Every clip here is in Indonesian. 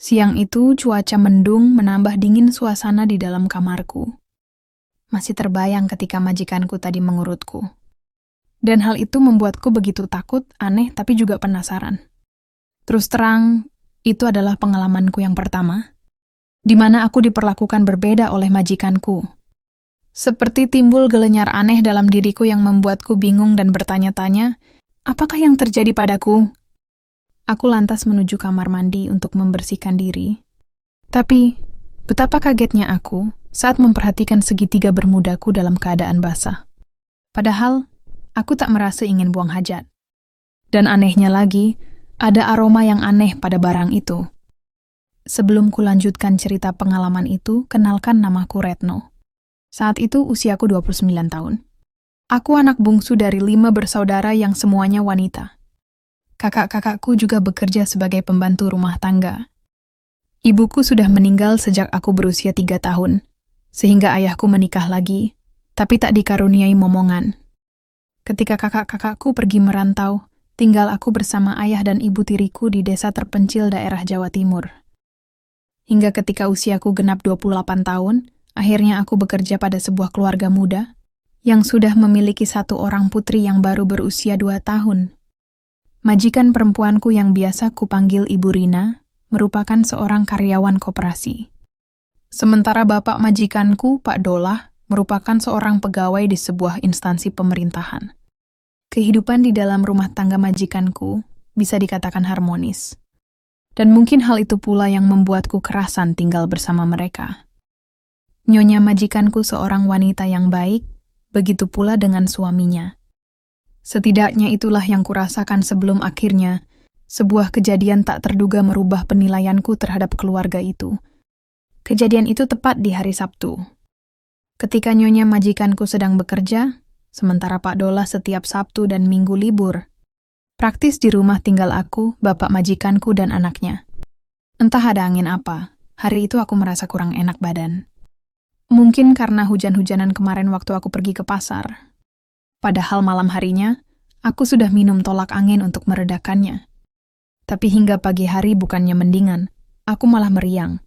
Siang itu cuaca mendung menambah dingin suasana di dalam kamarku. Masih terbayang ketika majikanku tadi mengurutku. Dan hal itu membuatku begitu takut, aneh, tapi juga penasaran. Terus terang, itu adalah pengalamanku yang pertama, di mana aku diperlakukan berbeda oleh majikanku. Seperti timbul gelenyar aneh dalam diriku yang membuatku bingung dan bertanya-tanya, apakah yang terjadi padaku? Aku lantas menuju kamar mandi untuk membersihkan diri. Tapi, betapa kagetnya aku saat memperhatikan segitiga bermudaku dalam keadaan basah. Padahal, aku tak merasa ingin buang hajat. Dan anehnya lagi, ada aroma yang aneh pada barang itu. Sebelum kulanjutkan cerita pengalaman itu, kenalkan namaku Retno. Saat itu usiaku 29 tahun. Aku anak bungsu dari 5 bersaudara yang semuanya wanita. Kakak-kakakku juga bekerja sebagai pembantu rumah tangga. Ibuku sudah meninggal sejak aku berusia 3 tahun, sehingga ayahku menikah lagi, tapi tak dikaruniai momongan. Ketika kakak-kakakku pergi merantau, tinggal aku bersama ayah dan ibu tiriku di desa terpencil daerah Jawa Timur. Hingga ketika usiaku genap 28 tahun, akhirnya aku bekerja pada sebuah keluarga muda yang sudah memiliki 1 orang putri yang baru berusia 2 tahun. Majikan perempuanku yang biasa kupanggil Ibu Rina merupakan seorang karyawan koperasi. Sementara bapak majikanku, Pak Dolah, merupakan seorang pegawai di sebuah instansi pemerintahan. Kehidupan di dalam rumah tangga majikanku bisa dikatakan harmonis. Dan mungkin hal itu pula yang membuatku kerasan tinggal bersama mereka. Nyonya majikanku seorang wanita yang baik, begitu pula dengan suaminya. Setidaknya itulah yang kurasakan sebelum akhirnya sebuah kejadian tak terduga merubah penilaianku terhadap keluarga itu. Kejadian itu tepat di hari Sabtu. Ketika nyonya majikanku sedang bekerja, sementara Pak Dolah setiap Sabtu dan Minggu libur. Praktis di rumah tinggal aku, bapak majikanku dan anaknya. Entah ada angin apa, hari itu aku merasa kurang enak badan. Mungkin karena hujan-hujanan kemarin waktu aku pergi ke pasar. Padahal malam harinya, aku sudah minum tolak angin untuk meredakannya. Tapi hingga pagi hari bukannya mendingan, aku malah meriang.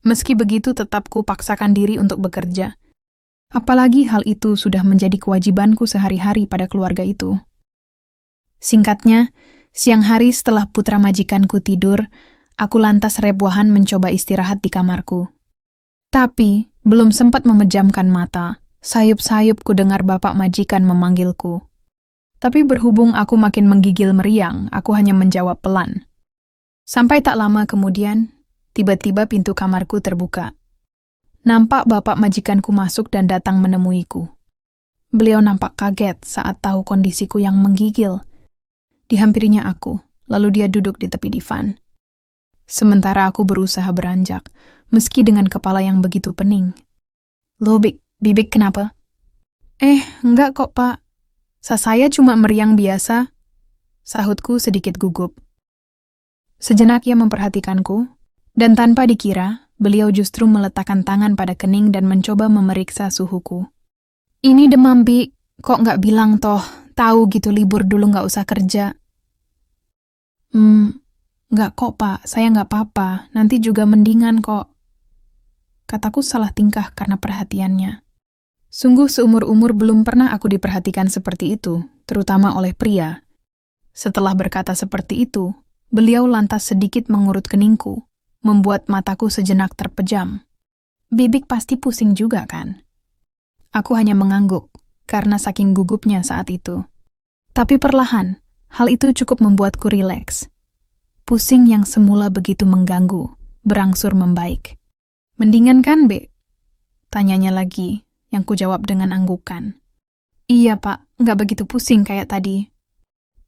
Meski begitu tetap ku paksakan diri untuk bekerja. Apalagi hal itu sudah menjadi kewajibanku sehari-hari pada keluarga itu. Singkatnya, siang hari setelah putra majikanku tidur, aku lantas rebuahan mencoba istirahat di kamarku. Tapi, belum sempat memejamkan mata, sayup-sayup ku dengar bapak majikan memanggilku. Tapi berhubung aku makin menggigil meriang, aku hanya menjawab pelan. Sampai tak lama kemudian, tiba-tiba pintu kamarku terbuka. Nampak bapak majikanku masuk dan datang menemuiku. Beliau nampak kaget saat tahu kondisiku yang menggigil. Dihampirinya aku, lalu dia duduk di tepi divan. Sementara aku berusaha beranjak, meski dengan kepala yang begitu pening. "Loh, Bibik kenapa?" Enggak kok, Pak. Saya cuma meriang biasa," sahutku sedikit gugup. Sejenak ia memperhatikanku, dan tanpa dikira, beliau justru meletakkan tangan pada kening dan mencoba memeriksa suhuku. "Ini demam, Bi. Kok nggak bilang toh, tahu gitu libur dulu nggak usah kerja." Nggak kok, Pak. Saya nggak apa-apa. Nanti juga mendingan kok." Kataku salah tingkah karena perhatiannya. Sungguh seumur-umur belum pernah aku diperhatikan seperti itu, terutama oleh pria. Setelah berkata seperti itu, beliau lantas sedikit mengurut keningku, membuat mataku sejenak terpejam. "Bibik pasti pusing juga kan?" Aku hanya mengangguk, karena saking gugupnya saat itu. Tapi perlahan, hal itu cukup membuatku rileks. Pusing yang semula begitu mengganggu, berangsur membaik. "Mendingan kan, Be?" tanyanya lagi, yang kujawab dengan anggukan. "Iya, Pak, nggak begitu pusing kayak tadi."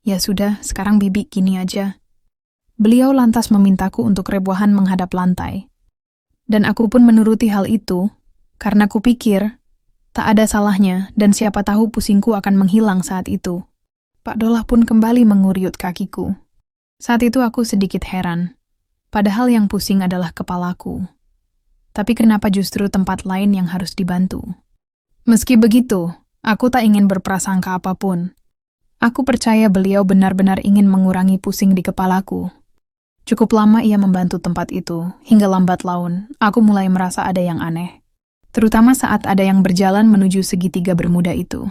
"Ya sudah, sekarang Bibi gini aja." Beliau lantas memintaku untuk rebuahan menghadap lantai. Dan aku pun menuruti hal itu, karena kupikir tak ada salahnya dan siapa tahu pusingku akan menghilang saat itu. Pak Dolah pun kembali menguriut kakiku. Saat itu aku sedikit heran, padahal yang pusing adalah kepalaku. Tapi kenapa justru tempat lain yang harus dibantu? Meski begitu, aku tak ingin berprasangka apapun. Aku percaya beliau benar-benar ingin mengurangi pusing di kepalaku. Cukup lama ia membantu tempat itu, hingga lambat laun, aku mulai merasa ada yang aneh. Terutama saat ada yang berjalan menuju segitiga Bermuda itu.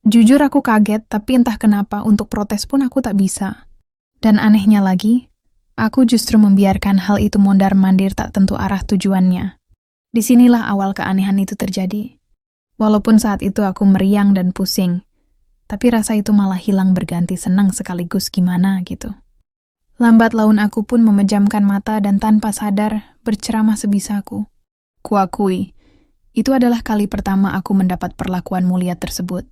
Jujur aku kaget, tapi entah kenapa untuk protes pun aku tak bisa. Dan anehnya lagi, aku justru membiarkan hal itu mondar-mandir tak tentu arah tujuannya. Disinilah awal keanehan itu terjadi. Walaupun saat itu aku meriang dan pusing, tapi rasa itu malah hilang berganti senang sekaligus gimana gitu. Lambat laun aku pun memejamkan mata dan tanpa sadar berceramah sebisaku. Kuakui, itu adalah kali pertama aku mendapat perlakuan mulia tersebut.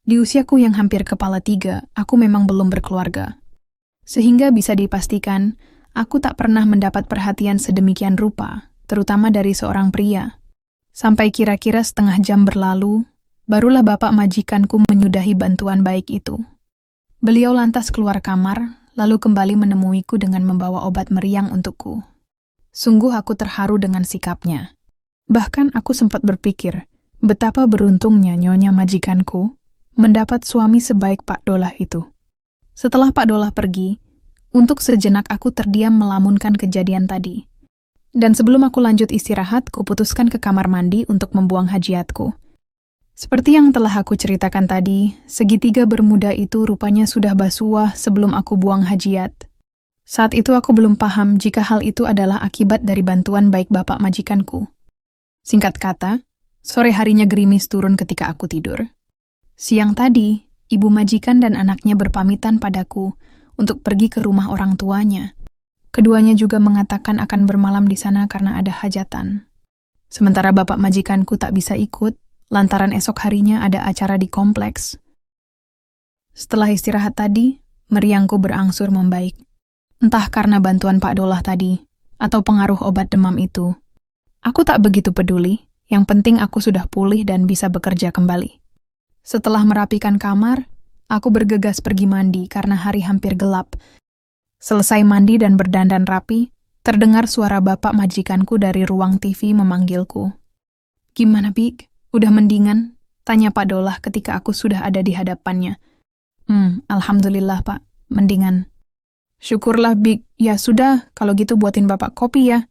Di usiaku yang hampir kepala 3, aku memang belum berkeluarga. Sehingga bisa dipastikan, aku tak pernah mendapat perhatian sedemikian rupa, terutama dari seorang pria. Sampai kira-kira setengah jam berlalu, barulah bapak majikanku menyudahi bantuan baik itu. Beliau lantas keluar kamar, lalu kembali menemuiku dengan membawa obat meriang untukku. Sungguh aku terharu dengan sikapnya. Bahkan aku sempat berpikir, betapa beruntungnya nyonya majikanku mendapat suami sebaik Pak Dolah itu. Setelah Pak Dolah pergi, untuk sejenak aku terdiam melamunkan kejadian tadi. Dan sebelum aku lanjut istirahat, kuputuskan ke kamar mandi untuk membuang hajiatku. Seperti yang telah aku ceritakan tadi, segitiga Bermuda itu rupanya sudah basuah sebelum aku buang hajiat. Saat itu aku belum paham jika hal itu adalah akibat dari bantuan baik bapak majikanku. Singkat kata, sore harinya gerimis turun ketika aku tidur. Siang tadi, ibu majikan dan anaknya berpamitan padaku untuk pergi ke rumah orang tuanya. Keduanya juga mengatakan akan bermalam di sana karena ada hajatan. Sementara bapak majikanku tak bisa ikut, lantaran esok harinya ada acara di kompleks. Setelah istirahat tadi, meriangku berangsur membaik. Entah karena bantuan Pak Dolah tadi, atau pengaruh obat demam itu. Aku tak begitu peduli, yang penting aku sudah pulih dan bisa bekerja kembali. Setelah merapikan kamar, aku bergegas pergi mandi karena hari hampir gelap. Selesai mandi dan berdandan rapi, terdengar suara bapak majikanku dari ruang TV memanggilku. "Gimana, Bik? Udah mendingan?" tanya Pak Dolah ketika aku sudah ada di hadapannya. Alhamdulillah, Pak. Mendingan." "Syukurlah, Bik. Ya sudah, kalau gitu buatin Bapak kopi ya."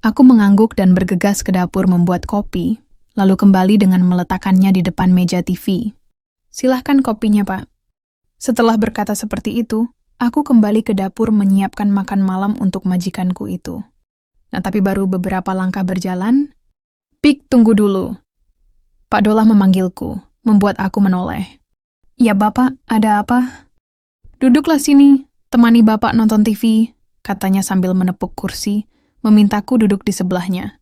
Aku mengangguk dan bergegas ke dapur membuat kopi, lalu kembali dengan meletakkannya di depan meja TV. "Silahkan kopinya, Pak." Setelah berkata seperti itu, aku kembali ke dapur menyiapkan makan malam untuk majikanku itu. Nah, tapi baru beberapa langkah berjalan, "Bik, tunggu dulu." Pak Dolah memanggilku, membuat aku menoleh. "Ya Bapak, ada apa?" "Duduklah sini, temani Bapak nonton TV," katanya sambil menepuk kursi, memintaku duduk di sebelahnya.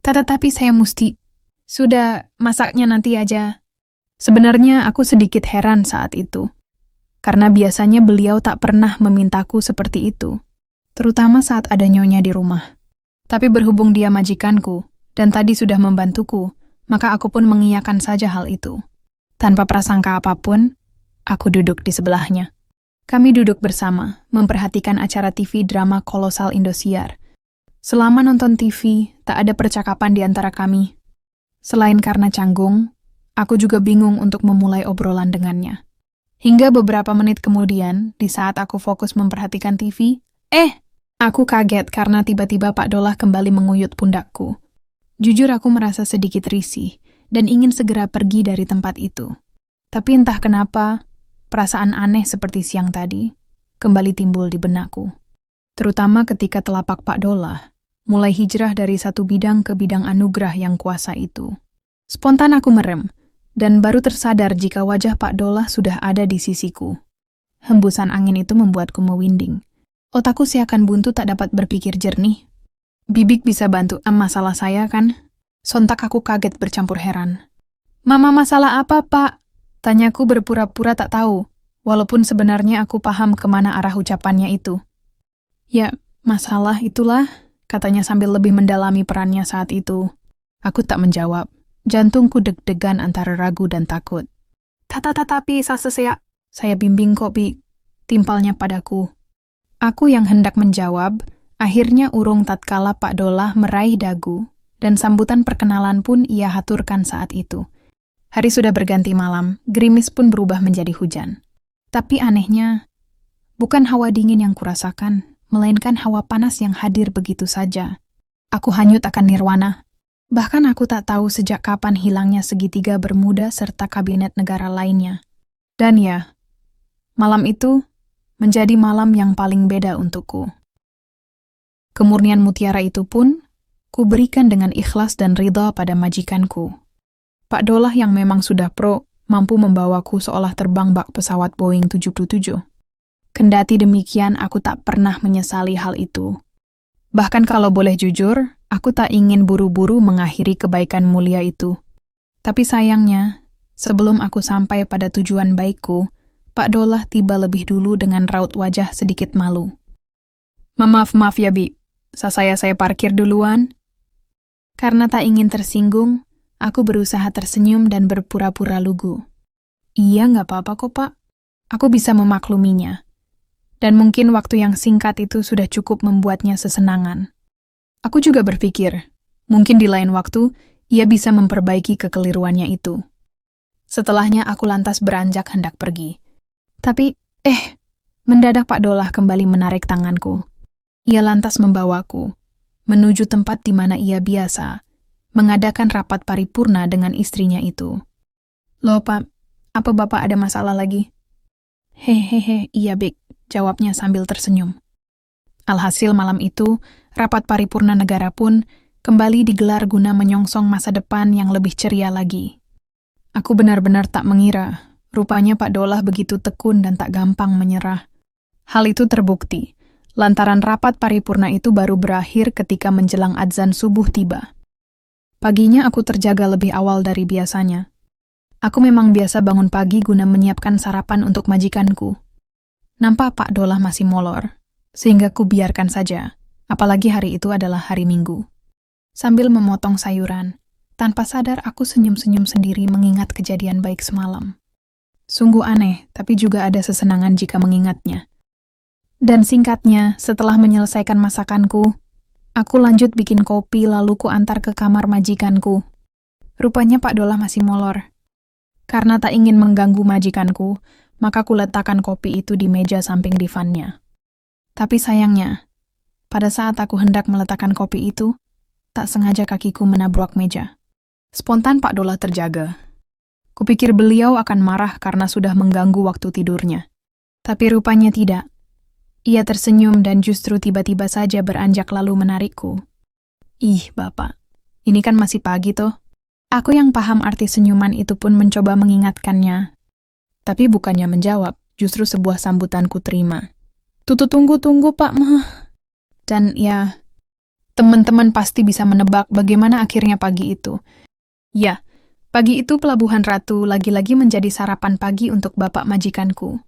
Tetapi saya mesti. "Sudah, masaknya nanti aja." Sebenarnya aku sedikit heran saat itu, karena biasanya beliau tak pernah memintaku seperti itu, terutama saat ada nyonya di rumah. Tapi berhubung dia majikanku, dan tadi sudah membantuku, maka aku pun mengiyakan saja hal itu. Tanpa prasangka apapun, aku duduk di sebelahnya. Kami duduk bersama, memperhatikan acara TV drama kolosal Indosiar. Selama nonton TV, tak ada percakapan di antara kami. Selain karena canggung, aku juga bingung untuk memulai obrolan dengannya. Hingga beberapa menit kemudian, di saat aku fokus memperhatikan TV, aku kaget karena tiba-tiba Pak Dolah kembali menguyut pundakku. Jujur aku merasa sedikit risih dan ingin segera pergi dari tempat itu. Tapi entah kenapa, perasaan aneh seperti siang tadi kembali timbul di benakku. Terutama ketika telapak Pak Dolah mulai hijrah dari satu bidang ke bidang anugerah yang kuasa itu. Spontan aku merem, dan baru tersadar jika wajah Pak Dolah sudah ada di sisiku. Hembusan angin itu membuatku mewinding. Otakku seakan buntu tak dapat berpikir jernih. "Bibik bisa bantu masalah saya kan?" Sontak aku kaget bercampur heran. "Mama, masalah apa, Pak?" Tanyaku berpura-pura tak tahu, walaupun sebenarnya aku paham kemana arah ucapannya itu. "Ya, masalah itulah," katanya sambil lebih mendalami perannya saat itu. Aku tak menjawab. Jantungku deg-degan antara ragu dan takut. Tapi saya bimbing kok, Bik," timpalnya padaku. Aku yang hendak menjawab, akhirnya urung tatkala Pak Dolah meraih dagu, dan sambutan perkenalan pun ia haturkan saat itu. Hari sudah berganti malam, gerimis pun berubah menjadi hujan. Tapi anehnya, bukan hawa dingin yang kurasakan, melainkan hawa panas yang hadir begitu saja. Aku hanyut akan nirwana. Bahkan aku tak tahu sejak kapan hilangnya segitiga Bermuda serta kabinet negara lainnya. Dan ya, malam itu menjadi malam yang paling beda untukku. Kemurnian mutiara itu pun kuberikan dengan ikhlas dan ridha pada majikanku. Pak Dolah yang memang sudah pro, mampu membawaku seolah terbang bak pesawat Boeing 777. Kendati demikian, aku tak pernah menyesali hal itu. Bahkan kalau boleh jujur, aku tak ingin buru-buru mengakhiri kebaikan mulia itu. Tapi sayangnya, sebelum aku sampai pada tujuan baikku, Pak Dolah tiba lebih dulu dengan raut wajah sedikit malu. Maaf ya, Bi. Saya parkir duluan. Karena tak ingin tersinggung, aku berusaha tersenyum dan berpura-pura lugu. Iya, nggak apa-apa kok, Pak. Aku bisa memakluminya. Dan mungkin waktu yang singkat itu sudah cukup membuatnya sesenangan. Aku juga berpikir, mungkin di lain waktu, ia bisa memperbaiki kekeliruannya itu. Setelahnya aku lantas beranjak hendak pergi. Tapi, mendadak Pak Dolah kembali menarik tanganku. Ia lantas membawaku menuju tempat di mana ia biasa mengadakan rapat paripurna dengan istrinya itu. Loh, Pak, apa Bapak ada masalah lagi? Hehehe, iya, Bik, jawabnya sambil tersenyum. Alhasil malam itu, rapat paripurna negara pun kembali digelar guna menyongsong masa depan yang lebih ceria lagi. Aku benar-benar tak mengira, rupanya Pak Dolah begitu tekun dan tak gampang menyerah. Hal itu terbukti, lantaran rapat paripurna itu baru berakhir ketika menjelang adzan subuh tiba. Paginya aku terjaga lebih awal dari biasanya. Aku memang biasa bangun pagi guna menyiapkan sarapan untuk majikanku. Nampak Pak Dolah masih molor, sehingga ku biarkan saja, apalagi hari itu adalah hari Minggu. Sambil memotong sayuran, tanpa sadar aku senyum-senyum sendiri mengingat kejadian baik semalam. Sungguh aneh, tapi juga ada sesenangan jika mengingatnya. Dan singkatnya, setelah menyelesaikan masakanku, aku lanjut bikin kopi lalu ku antar ke kamar majikanku. Rupanya Pak Dolah masih molor. Karena tak ingin mengganggu majikanku, maka ku letakkan kopi itu di meja samping divannya. Tapi sayangnya, pada saat aku hendak meletakkan kopi itu, tak sengaja kakiku menabrak meja. Spontan Pak Dolah terjaga. Kupikir beliau akan marah karena sudah mengganggu waktu tidurnya. Tapi rupanya tidak. Ia tersenyum dan justru tiba-tiba saja beranjak lalu menarikku. Ih, Bapak, ini kan masih pagi toh. Aku yang paham arti senyuman itu pun mencoba mengingatkannya. Tapi bukannya menjawab, justru sebuah sambutan ku terima. Tunggu Pak Mah. Dan ya, teman-teman pasti bisa menebak bagaimana akhirnya pagi itu. Ya, pagi itu Pelabuhan Ratu lagi-lagi menjadi sarapan pagi untuk bapak majikanku.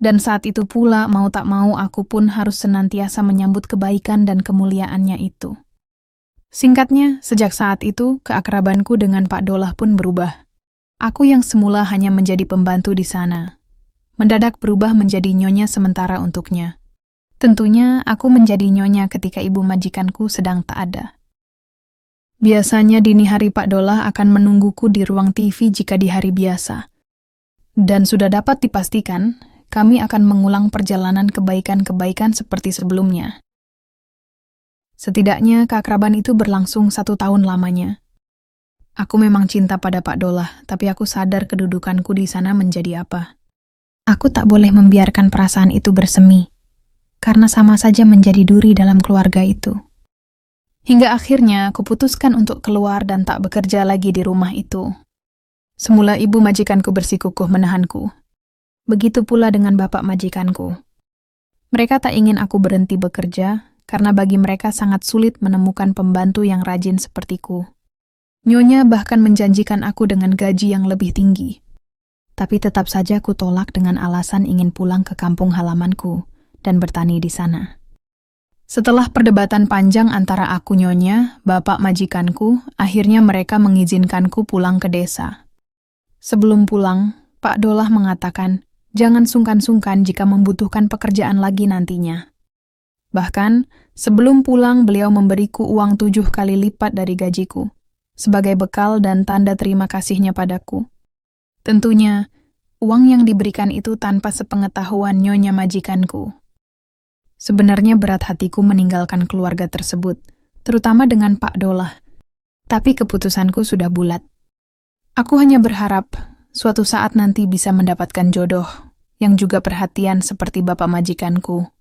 Dan saat itu pula, mau tak mau, aku pun harus senantiasa menyambut kebaikan dan kemuliaannya itu. Singkatnya, sejak saat itu, keakrabanku dengan Pak Dolah pun berubah. Aku yang semula hanya menjadi pembantu di sana, mendadak berubah menjadi nyonya sementara untuknya. Tentunya, aku menjadi nyonya ketika ibu majikanku sedang tak ada. Biasanya dini hari Pak Dolah akan menungguku di ruang TV jika di hari biasa. Dan sudah dapat dipastikan, kami akan mengulang perjalanan kebaikan-kebaikan seperti sebelumnya. Setidaknya keakraban itu berlangsung 1 tahun lamanya. Aku memang cinta pada Pak Dolah, tapi aku sadar kedudukanku di sana menjadi apa. Aku tak boleh membiarkan perasaan itu bersemi, karena sama saja menjadi duri dalam keluarga itu. Hingga akhirnya aku putuskan untuk keluar dan tak bekerja lagi di rumah itu. Semula ibu majikanku bersikukuh menahanku. Begitu pula dengan bapak majikanku. Mereka tak ingin aku berhenti bekerja, karena bagi mereka sangat sulit menemukan pembantu yang rajin sepertiku. Nyonya bahkan menjanjikan aku dengan gaji yang lebih tinggi. Tapi tetap saja ku tolak dengan alasan ingin pulang ke kampung halamanku dan bertani di sana. Setelah perdebatan panjang antara aku nyonya, bapak majikanku, akhirnya mereka mengizinkanku pulang ke desa. Sebelum pulang, Pak Dolah mengatakan, jangan sungkan-sungkan jika membutuhkan pekerjaan lagi nantinya. Bahkan, sebelum pulang beliau memberiku uang 7 kali lipat dari gajiku, sebagai bekal dan tanda terima kasihnya padaku. Tentunya, uang yang diberikan itu tanpa sepengetahuan nyonya majikanku. Sebenarnya berat hatiku meninggalkan keluarga tersebut, terutama dengan Pak Dolah. Tapi keputusanku sudah bulat. Aku hanya berharap suatu saat nanti bisa mendapatkan jodoh yang juga perhatian seperti bapak majikanku.